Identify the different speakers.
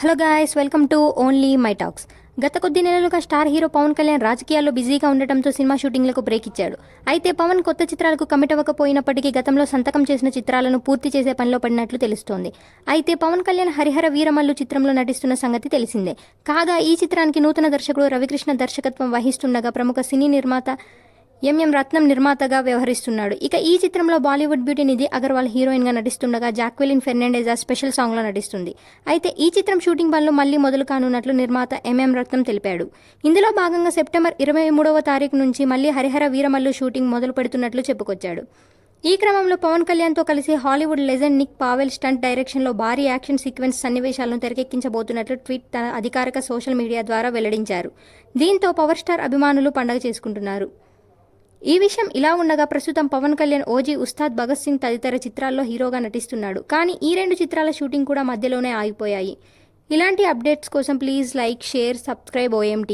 Speaker 1: Hello guys, welcome to only my talks. గత కొద్ది నెలలుగా స్టార్ హీరో పవన్ కళ్యాణ్ రాజకీయాల్లో బిజీగా ఉండటంతో సినిమా షూటింగ్లకు బ్రేక్ ఇచ్చాడు. అయితే పవన్ కొత్త చిత్రాలకు కమిట్ అవ్వకపోయినప్పటికీ గతంలో సంతకం చేసిన చిత్రాలను పూర్తి చేసే పనిలో పడినట్లు తెలుస్తోంది. అయితే పవన్ కళ్యాణ్ హరిహర వీరమల్లు చిత్రంలో నటిస్తున్న సంగతి తెలిసిందే. కాగా ఈ చిత్రానికి నూతన దర్శకుడు రవికృష్ణ దర్శకత్వం వహిస్తుండగా ప్రముఖ సినీ నిర్మాత ఎంఎం రత్నం నిర్మాతగా వ్యవహరిస్తున్నాడు. ఇక ఈ చిత్రంలో బాలీవుడ్ బ్యూటీ నిధి అగర్వాల్ హీరోయిన్గా నటిస్తుండగా జాక్వెలిన్ ఫెర్నాండెజ్ ఆ స్పెషల్ సాంగ్లో నటిస్తుంది. అయితే ఈ చిత్రం షూటింగ్ పనులు మళ్లీ మొదలు కానున్నట్లు నిర్మాత ఎంఎం రత్నం తెలిపాడు. ఇందులో భాగంగా సెప్టెంబర్ 23వ తారీఖు నుంచి మళ్లీ హరిహర వీరమల్లు షూటింగ్ మొదలు పెడుతున్నట్లు చెప్పుకొచ్చాడు. ఈ క్రమంలో పవన్ కళ్యాణ్తో కలిసి Hollywood legend Nick Powell stunt డైరెక్షన్లో భారీ యాక్షన్ సీక్వెన్స్ సన్నివేశాలను తెరకెక్కించబోతున్నట్లు ట్వీట్ తన అధికారిక సోషల్ మీడియా ద్వారా వెల్లడించారు. దీంతో పవర్ స్టార్ అభిమానులు పండగ చేసుకుంటున్నారు. ఈ విషయం ఇలా ఉండగా ప్రస్తుతం పవన్ కళ్యాణ్ ఓజీ, ఉస్తాద్ భగత్ సింగ్ తదితర చిత్రాల్లో హీరోగా నటిస్తున్నాడు. కానీ ఈ 2 చిత్రాల షూటింగ్ కూడా మధ్యలోనే ఆగిపోయాయి. ఇలాంటి అప్డేట్స్ కోసం please like, share, subscribe OMT.